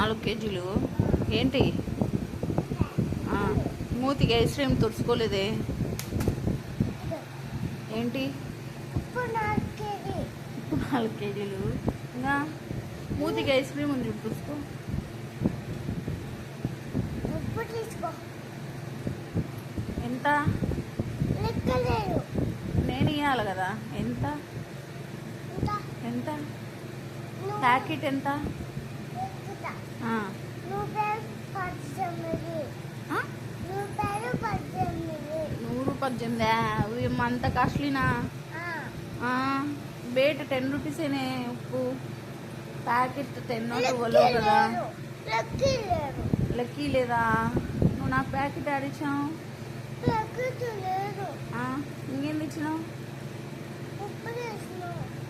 4 కేజీలు ఏంటి? మూతికి ఐస్ క్రీమ్ తుడుచుకోలేదే ఏంటి? ఇప్పుడు 4 కేజీలు ఇంకా మూతికి ఐస్ క్రీమ్ ఉంది, తుడుచుకో. తీసుకో. ఎంత? లెక్కలేదు. నేను ఇవ్వాలి కదా. ఎంత ఎంత ప్యాకెట్ ఎంత? ₹118 అంత కాస్ట్లీనా? బేట 10 రూపీసేనే ఉప్పు ప్యాకెట్ 10 12 కదా. లక్కీ లేదా? నువ్వు నాకు ప్యాకెట్ ఆడిచ్చావు, ఇంకేం ఇచ్చినావు?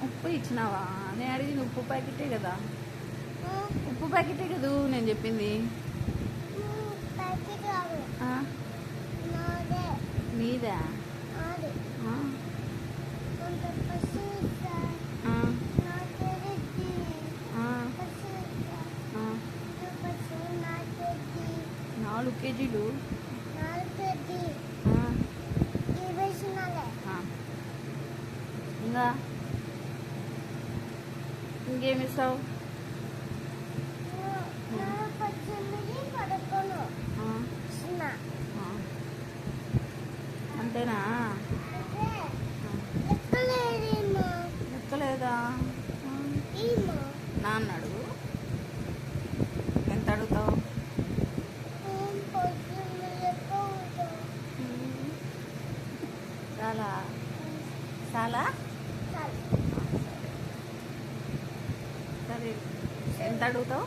ఉప్పు ఇచ్చినావా? నేను అడిగింది ఉప్పు ప్యాకెటే కదా. ఉప్పు ప్యాకెటే కదా నేను చెప్పింది. నీదా? నాలుగు కేజీలు ఇంకా ఇంకేమి ఇస్తావు? అంతేనా? లెక్కలేదా? నాన్న అడుగు. ఎంత అడుగుతావు? చాలా చాలా సరే. ఎంత అడుగుతావు?